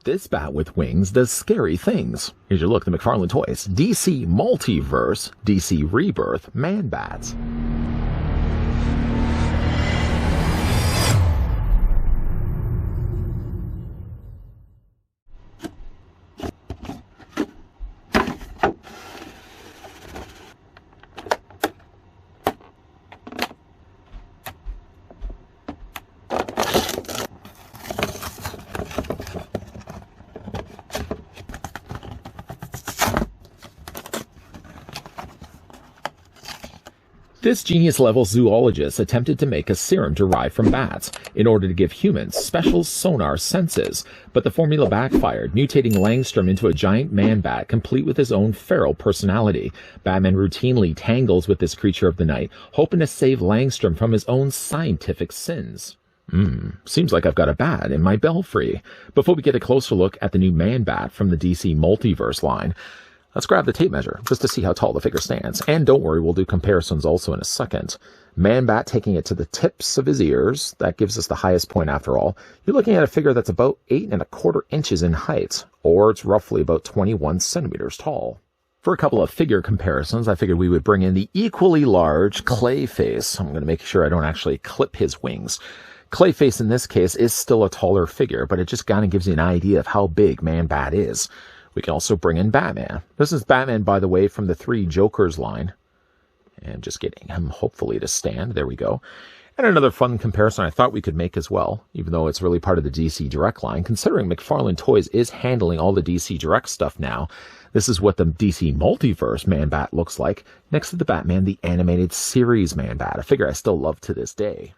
This bat with wings does scary things. Here's your look at the McFarlane toys. DC Multiverse, DC Rebirth, Manbats. This genius-level zoologist attempted to make a serum derived from bats in order to give humans special sonar senses, but the formula backfired, mutating Langstrom into a giant man-bat complete with his own feral personality. Batman routinely tangles with this creature of the night, hoping to save Langstrom from his own scientific sins. Seems like I've got a bat in my belfry. Before we get a closer look at the new Man-Bat from the DC Multiverse line, let's grab the tape measure, just to see how tall the figure stands. And don't worry, we'll do comparisons also in a second. Man-Bat taking it to the tips of his ears. That gives us the highest point after all. You're looking at a figure that's about 8¼ inches in height, or it's roughly about 21 centimeters tall. For a couple of figure comparisons, I figured we would bring in the equally large Clayface. I'm going to make sure I don't actually clip his wings. Clayface in this case is still a taller figure, but it just kind of gives you an idea of how big Man-Bat is. We can also bring in Batman. This is Batman, by the way, from the Three Jokers line. And just getting him, hopefully, to stand. There we go. And another fun comparison I thought we could make as well, even though it's really part of the DC Direct line. Considering McFarlane Toys is handling all the DC Direct stuff now, this is what the DC Multiverse Man-Bat looks like next to the Batman the Animated Series Man-Bat, a figure I still love to this day.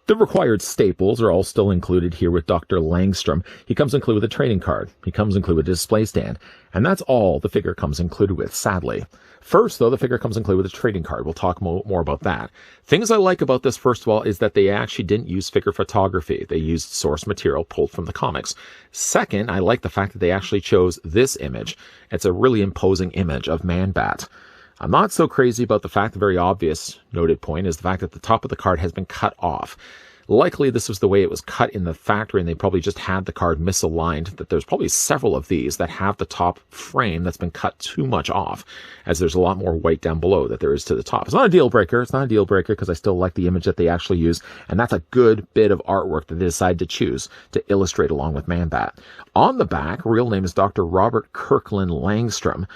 The required staples are all still included here with Dr. Langstrom. He comes included with a trading card. He comes included with a display stand. And that's all the figure comes included with, sadly. First, though, the figure comes included with a trading card. We'll talk more about that. Things I like about this, first of all, is that they actually didn't use figure photography. They used source material pulled from the comics. Second, I like the fact that they actually chose this image. It's a really imposing image of Man-Bat. I'm not so crazy about the fact, the very obvious noted point is the fact that the top of the card has been cut off. Likely this was the way it was cut in the factory and they probably just had the card misaligned, that there's probably several of these that have the top frame that's been cut too much off, as there's a lot more white down below that there is to the top. It's not a deal breaker. It's not a deal breaker because I still like the image that they actually use, and that's a good bit of artwork that they decided to choose to illustrate along with Man-Bat. On the back, real name is Dr. Robert Kirkland Langstrom.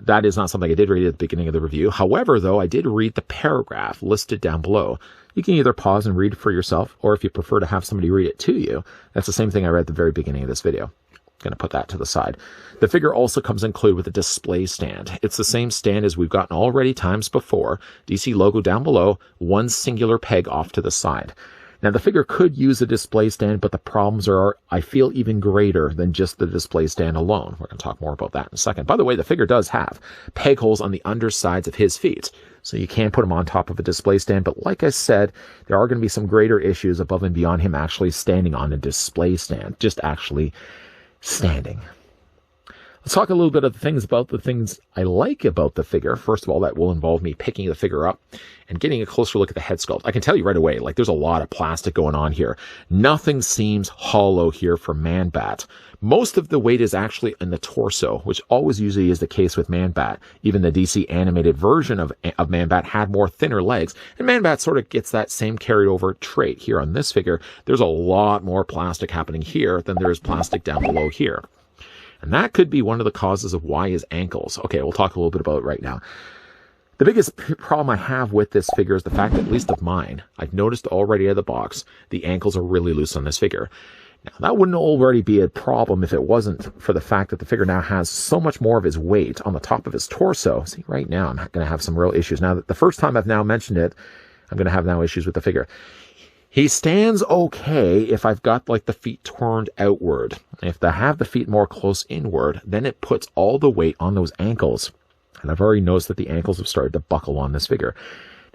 That is not something I did read at the beginning of the review. However, though, I did read the paragraph listed down below. You can either pause and read it for yourself, or if you prefer to have somebody read it to you, that's the same thing I read at the very beginning of this video. I'm going to put that to the side. The figure also comes included with a display stand. It's the same stand as we've gotten already times before. DC logo down below, one singular peg off to the side. Now, the figure could use a display stand, but the problems are, I feel, even greater than just the display stand alone. We're going to talk more about that in a second. By the way, the figure does have peg holes on the undersides of his feet, so you can put him on top of a display stand. But like I said, there are going to be some greater issues above and beyond him actually standing on a display stand, just actually standing. Let's talk a little bit of the things I like about the figure. First of all, that will involve me picking the figure up and getting a closer look at the head sculpt. I can tell you right away, like, there's a lot of plastic going on here. Nothing seems hollow here for Man-Bat. Most of the weight is actually in the torso, which always usually is the case with Man-Bat. Even the DC animated version of Man-Bat had more thinner legs, and Man-Bat sort of gets that same carried over trait here on this figure. There's a lot more plastic happening here than there is plastic down below here. And that could be one of the causes of why his ankles. Okay, we'll talk a little bit about it right now. The biggest problem I have with this figure is the fact that, at least of mine, I've noticed already out of the box, the ankles are really loose on this figure. Now, that wouldn't already be a problem if it wasn't for the fact that the figure now has so much more of his weight on the top of his torso. See, right now I'm going to have some real issues. Now, the first time I've now mentioned it, I'm going to have now issues with the figure. He stands okay if I've got, like, the feet turned outward. If I have the feet more close inward, then it puts all the weight on those ankles. And I've already noticed that the ankles have started to buckle on this figure.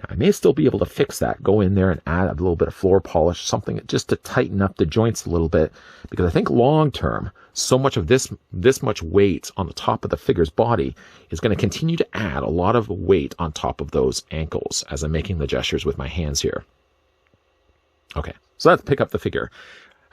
Now, I may still be able to fix that. Go in there and add a little bit of floor polish, something just to tighten up the joints a little bit. Because I think long term, so much of this much weight on the top of the figure's body is going to continue to add a lot of weight on top of those ankles as I'm making the gestures with my hands here. Okay, so let's pick up the figure.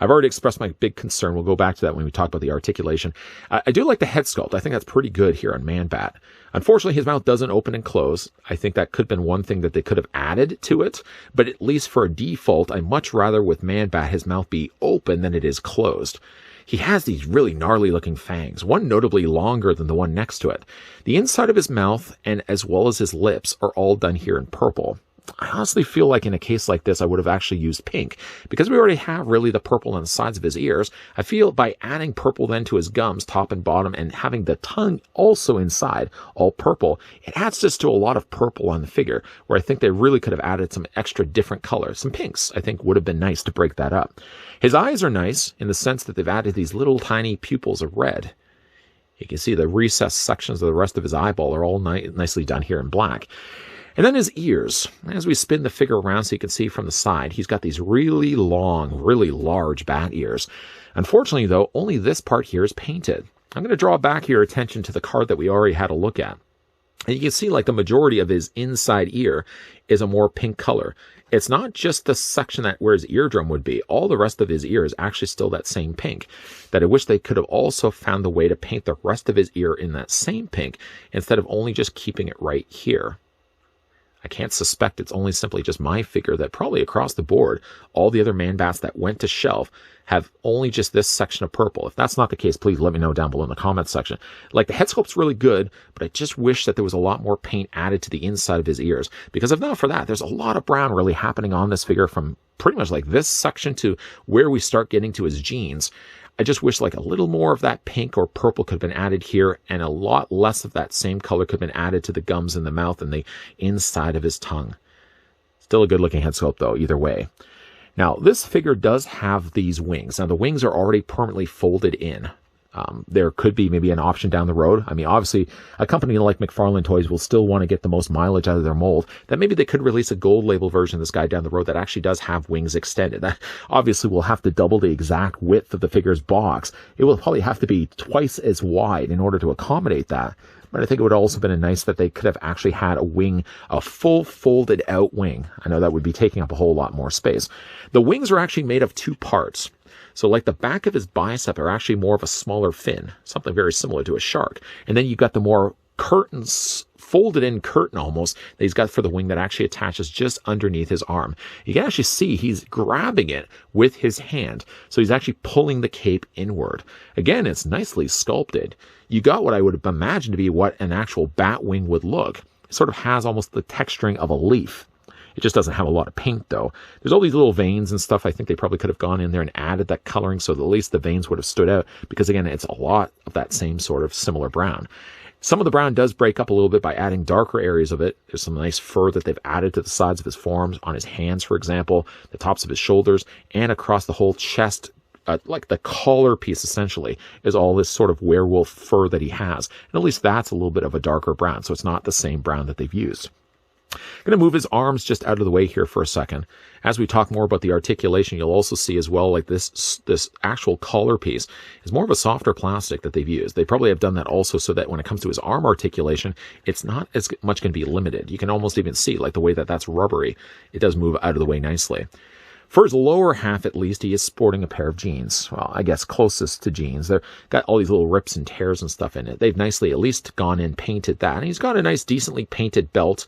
I've already expressed my big concern. We'll go back to that when we talk about the articulation. I do like the head sculpt. I think that's pretty good here on Manbat. Unfortunately, his mouth doesn't open and close. I think that could have been one thing that they could have added to it. But at least for a default, I'd much rather with Manbat his mouth be open than it is closed. He has these really gnarly looking fangs, one notably longer than the one next to it. The inside of his mouth and as well as his lips are all done here in purple. I honestly feel like in a case like this, I would have actually used pink. Because we already have really the purple on the sides of his ears, I feel by adding purple then to his gums, top and bottom, and having the tongue also inside, all purple, it adds just to a lot of purple on the figure, where I think they really could have added some extra different colors. Some pinks, I think, would have been nice to break that up. His eyes are nice in the sense that they've added these little tiny pupils of red. You can see the recessed sections of the rest of his eyeball are all nicely done here in black. And then his ears. As we spin the figure around so you can see from the side, he's got these really long, really large bat ears. Unfortunately, though, only this part here is painted. I'm going to draw back your attention to the card that we already had a look at. And you can see like the majority of his inside ear is a more pink color. It's not just the section that where his eardrum would be. All the rest of his ear is actually still that same pink. That I wish they could have also found the way to paint the rest of his ear in that same pink instead of only just keeping it right here. I can't suspect it's only simply just my figure that probably across the board, all the other Manbats that went to shelf have only just this section of purple. If that's not the case, please let me know down below in the comments section. Like the head sculpt's really good, but I just wish that there was a lot more paint added to the inside of his ears. Because if not for that, there's a lot of brown really happening on this figure from pretty much like this section to where we start getting to his jeans. I just wish like a little more of that pink or purple could have been added here, and a lot less of that same color could have been added to the gums in the mouth and the inside of his tongue. Still a good looking head sculpt though, either way. Now this figure does have these wings. Now the wings are already permanently folded in. There could be maybe an option down the road. I mean, obviously, a company like McFarlane Toys will still want to get the most mileage out of their mold. That maybe they could release a gold label version of this guy down the road that actually does have wings extended. That obviously will have to double the exact width of the figure's box. It will probably have to be twice as wide in order to accommodate that. But I think it would also have been nice that they could have actually had a wing, a full folded out wing. I know that would be taking up a whole lot more space. The wings are actually made of two parts. So like the back of his bicep are actually more of a smaller fin, something very similar to a shark. And then you've got the more curtains, folded in curtain almost, that he's got for the wing that actually attaches just underneath his arm. You can actually see he's grabbing it with his hand. So he's actually pulling the cape inward. Again, it's nicely sculpted. You got what I would imagine to be what an actual bat wing would look. It sort of has almost the texturing of a leaf. It just doesn't have a lot of paint, though. There's all these little veins and stuff. I think they probably could have gone in there and added that coloring so that at least the veins would have stood out. Because, again, it's a lot of that same sort of similar brown. Some of the brown does break up a little bit by adding darker areas of it. There's some nice fur that they've added to the sides of his forearms, on his hands, for example, the tops of his shoulders, and across the whole chest. Like the collar piece, essentially, is all this sort of werewolf fur that he has. And at least that's a little bit of a darker brown, so it's not the same brown that they've used. I'm going to move his arms just out of the way here for a second. As we talk more about the articulation, you'll also see as well, like this actual collar piece is more of a softer plastic that they've used. They probably have done that also so that when it comes to his arm articulation, it's not as much going to be limited. You can almost even see like the way that that's rubbery. It does move out of the way nicely. For his lower half, at least, he is sporting a pair of jeans. Well, I guess closest to jeans. They've got all these little rips and tears and stuff in it. They've nicely at least gone in, painted that. And he's got a nice, decently painted belt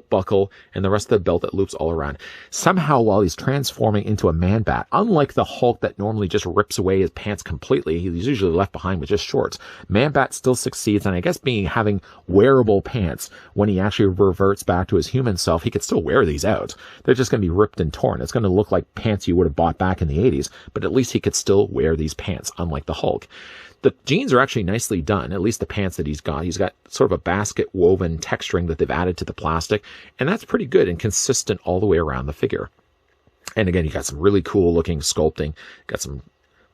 buckle, and the rest of the belt that loops all around. Somehow, while he's transforming into a man-bat, unlike the Hulk that normally just rips away his pants completely, he's usually left behind with just shorts. Man-bat still succeeds, and I guess having wearable pants, when he actually reverts back to his human self, he could still wear these out. They're just going to be ripped and torn. It's going to look like pants you would have bought back in the 80s, but at least he could still wear these pants, unlike the Hulk. The jeans are actually nicely done, at least the pants that he's got. He's got sort of a basket woven texturing that they've added to the plastic, and that's pretty good and consistent all the way around the figure. And again, you got some really cool looking sculpting, got some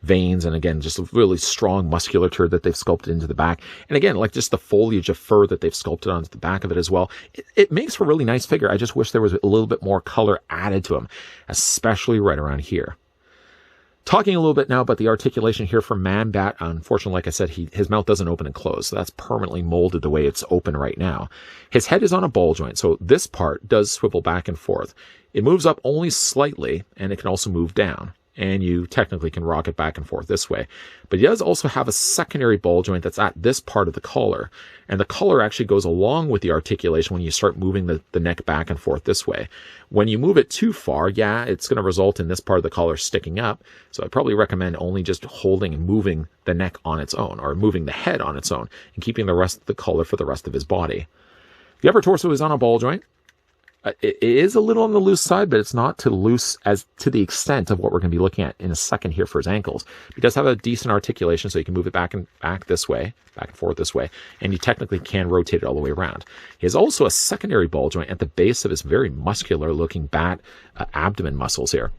veins, and again, just a really strong musculature that they've sculpted into the back. And again, like just the foliage of fur that they've sculpted onto the back of it as well. It makes for a really nice figure. I just wish there was a little bit more color added to him, especially right around here. Talking a little bit now about the articulation here for Manbat. Unfortunately, like I said, his mouth doesn't open and close, so that's permanently molded the way it's open right now. His head is on a ball joint, so this part does swivel back and forth. It moves up only slightly, and it can also move down. and you technically can rock it back and forth this way. But he does also have a secondary ball joint that's at this part of the collar, and the collar actually goes along with the articulation when you start moving the neck back and forth this way. When you move it too far, yeah, it's going to result in this part of the collar sticking up, so I'd probably recommend only just holding and moving the neck on its own, or moving the head on its own, and keeping the rest of the collar for the rest of his body. The upper torso is on a ball joint. It is a little on the loose side, but it's not too loose as to the extent of what we're going to be looking at in a second here for his ankles. He does have a decent articulation, so you can move it back and this way, back and forth this way, and you technically can rotate it all the way around. He has also a secondary ball joint at the base of his very muscular-looking bat abdomen muscles here.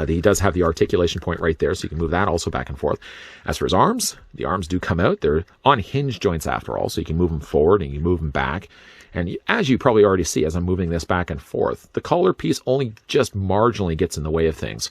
He does have the articulation point right there, so you can move that also back and forth. As for his arms, the arms do come out. They're on hinge joints after all, so you can move them forward and you can move them back. And as you probably already see as I'm moving this back and forth, the collar piece only just marginally gets in the way of things.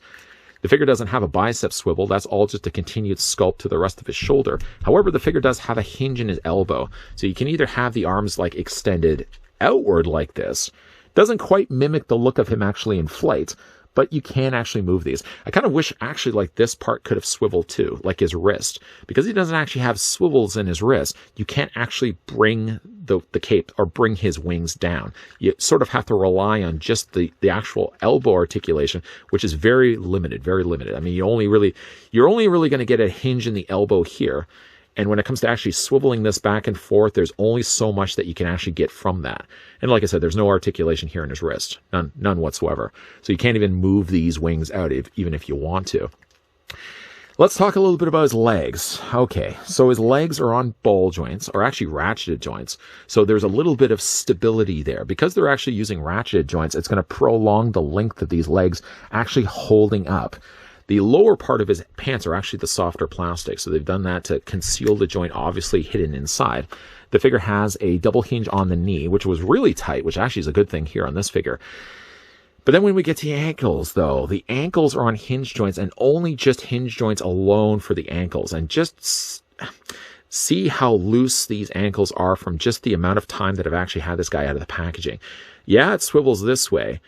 The figure doesn't have a bicep swivel. That's all just a continued sculpt to the rest of his shoulder. However, the figure does have a hinge in his elbow. So you can either have the arms like extended outward like this. Doesn't quite mimic the look of him actually in flight, but you can actually move these. I kind of wish actually like this part could have swiveled too, like his wrist. Because he doesn't actually have swivels in his wrist, you can't actually bring the cape or bring his wings down. You sort of have to rely on just the actual elbow articulation, which is very limited, very limited. I mean, you're only really going to get a hinge in the elbow here. And when it comes to actually swiveling this back and forth, there's only so much that you can actually get from that. And like I said, there's no articulation here in his wrist. None whatsoever. So you can't even move these wings out even if you want to. Let's talk a little bit about his legs. Okay, so his legs are on ball joints, or actually ratcheted joints. So there's a little bit of stability there. Because they're actually using ratcheted joints, it's going to prolong the length of these legs actually holding up. The lower part of his pants are actually the softer plastic, so they've done that to conceal the joint obviously hidden inside. The figure has a double hinge on the knee, which was really tight, which actually is a good thing here on this figure. But then when we get to the ankles, though, the ankles are on hinge joints, and only just hinge joints alone for the ankles. And just see how loose these ankles are from just the amount of time that I've actually had this guy out of the packaging. Yeah, it swivels this way.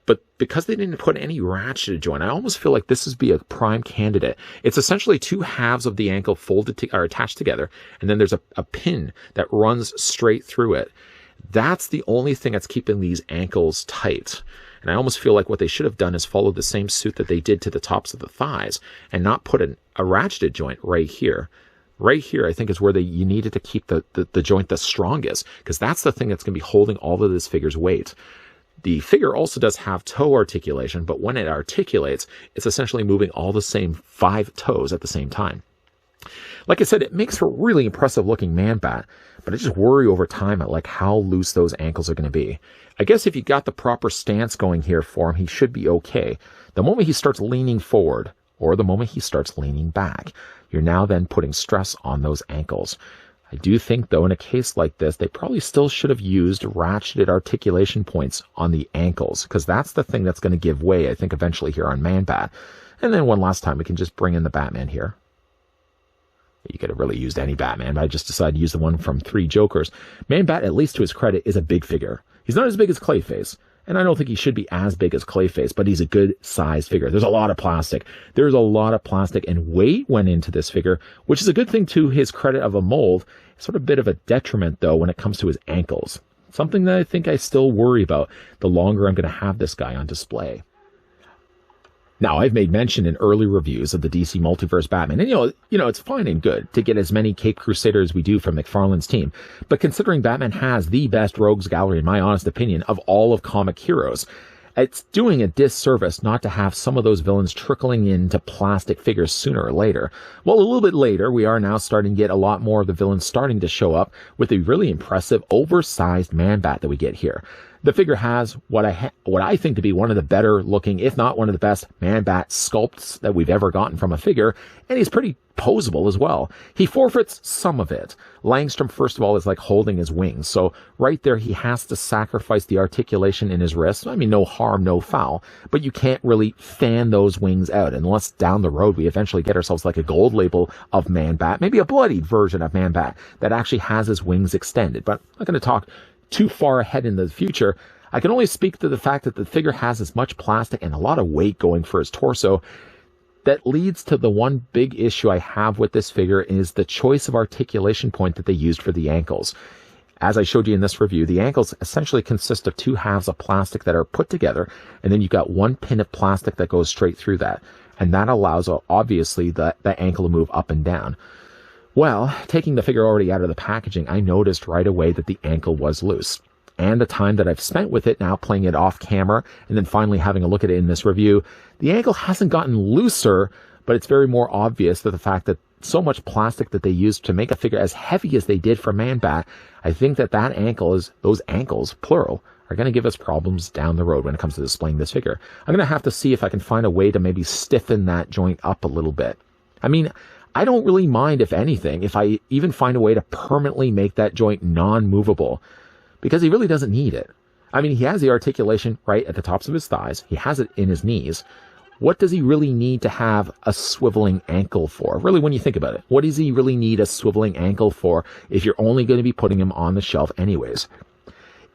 But because they didn't put any ratcheted joint, I almost feel like this would be a prime candidate. It's essentially two halves of the ankle are attached together, and then there's a pin that runs straight through it. That's the only thing that's keeping these ankles tight. And I almost feel like what they should have done is follow the same suit that they did to the tops of the thighs and not put a ratcheted joint right here. Right here, I think, is where you needed to keep the joint the strongest, because that's the thing that's going to be holding all of this figure's weight. The figure also does have toe articulation, but when it articulates, it's essentially moving all the same 5 toes at the same time. Like I said, it makes for a really impressive looking Manbat, but I just worry over time at like how loose those ankles are going to be. I guess if you got the proper stance going here for him, he should be okay. The moment he starts leaning forward, or the moment he starts leaning back, you're now then putting stress on those ankles. I do think, though, in a case like this, they probably still should have used ratcheted articulation points on the ankles, because that's the thing that's going to give way, I think, eventually here on Manbat. And then one last time, we can just bring in the Batman here. You could have really used any Batman, but I just decided to use the one from 3 Jokers. Manbat, at least to his credit, is a big figure. He's not as big as Clayface, and I don't think he should be as big as Clayface, but he's a good-sized figure. There's a lot of plastic. There's a lot of plastic, and weight went into this figure, which is a good thing to his credit of a mold. Sort of a bit of a detriment, though, when it comes to his ankles. Something that I think I still worry about the longer I'm going to have this guy on display. Now, I've made mention in early reviews of the DC Multiverse Batman, and you know, it's fine and good to get as many Cape Crusaders as we do from McFarlane's team, but considering Batman has the best rogues gallery, in my honest opinion, of all of comic heroes, it's doing a disservice not to have some of those villains trickling into plastic figures sooner or later. Well, a little bit later, we are now starting to get a lot more of the villains starting to show up with a really impressive, oversized Manbat that we get here. The figure has what I think to be one of the better looking, if not one of the best Manbat sculpts that we've ever gotten from a figure, and he's pretty posable as well. He forfeits some of it. Langstrom, first of all, is like holding his wings, so right there he has to sacrifice the articulation in his wrist. I mean, no harm, no foul, but you can't really fan those wings out unless down the road we eventually get ourselves like a gold label of Manbat, maybe a bloodied version of Manbat that actually has his wings extended. But I'm not going to talk too far ahead in the future. I can only speak to the fact that the figure has as much plastic and a lot of weight going for his torso. that leads to the one big issue I have with this figure is the choice of articulation point that they used for the ankles. As I showed you in this review, the ankles essentially consist of two halves of plastic that are put together, and then you've got one pin of plastic that goes straight through that. And that allows, obviously, the ankle to move up and down. Well, taking the figure already out of the packaging, I noticed right away that the ankle was loose. And the time that I've spent with it now, playing it off camera, and then finally having a look at it in this review, the ankle hasn't gotten looser, but it's very more obvious that the fact that so much plastic that they used to make a figure as heavy as they did for Manbat, I think that those ankles, plural, are going to give us problems down the road when it comes to displaying this figure. I'm going to have to see if I can find a way to maybe stiffen that joint up a little bit. I mean, I don't really mind, if anything, if I even find a way to permanently make that joint non-movable, because he really doesn't need it. I mean, he has the articulation right at the tops of his thighs. He has it in his knees. What does he really need to have a swiveling ankle for? Really, when you think about it, what does he really need a swiveling ankle for if you're only going to be putting him on the shelf anyways?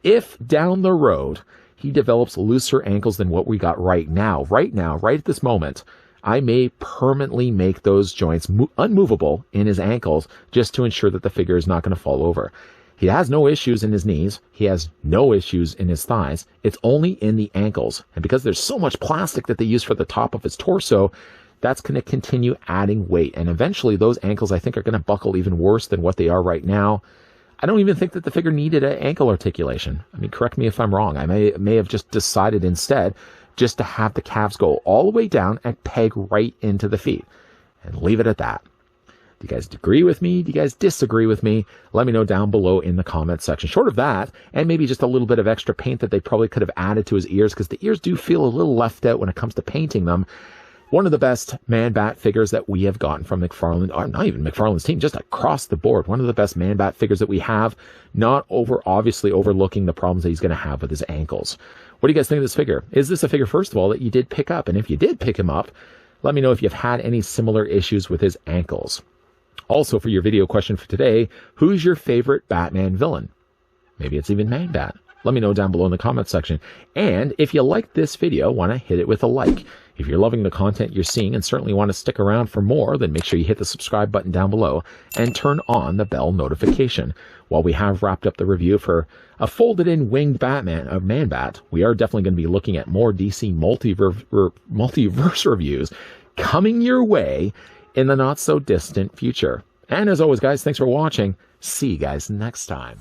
If down the road he develops looser ankles than what we got right now, right at this moment, I may permanently make those joints unmovable in his ankles just to ensure that the figure is not going to fall over. He has no issues in his knees. He has no issues in his thighs. It's only in the ankles. And because there's so much plastic that they use for the top of his torso, that's going to continue adding weight. And eventually those ankles, I think, are going to buckle even worse than what they are right now. I don't even think that the figure needed an ankle articulation. I mean, correct me if I'm wrong. I may have just decided instead just to have the calves go all the way down and peg right into the feet and leave it at that. Do you guys agree with me? Do you guys disagree with me? Let me know down below in the comment section. Short of that, and maybe just a little bit of extra paint that they probably could have added to his ears, because the ears do feel a little left out when it comes to painting them. One of the best Manbat figures that we have gotten from McFarlane, or not even McFarlane's team, just across the board. One of the best Manbat figures that we have, not obviously overlooking the problems that he's going to have with his ankles. What do you guys think of this figure? Is this a figure, first of all, that you did pick up? And if you did pick him up, let me know if you've had any similar issues with his ankles. Also, for your video question for today, who's your favorite Batman villain? Maybe it's even Manbat. Let me know down below in the comment section. And if you like this video, want to hit it with a like. If you're loving the content you're seeing and certainly want to stick around for more, then make sure you hit the subscribe button down below and turn on the bell notification. While we have wrapped up the review for a folded-in winged Manbat, we are definitely going to be looking at more DC multiverse reviews coming your way in the not-so-distant future. And as always, guys, thanks for watching. See you guys next time.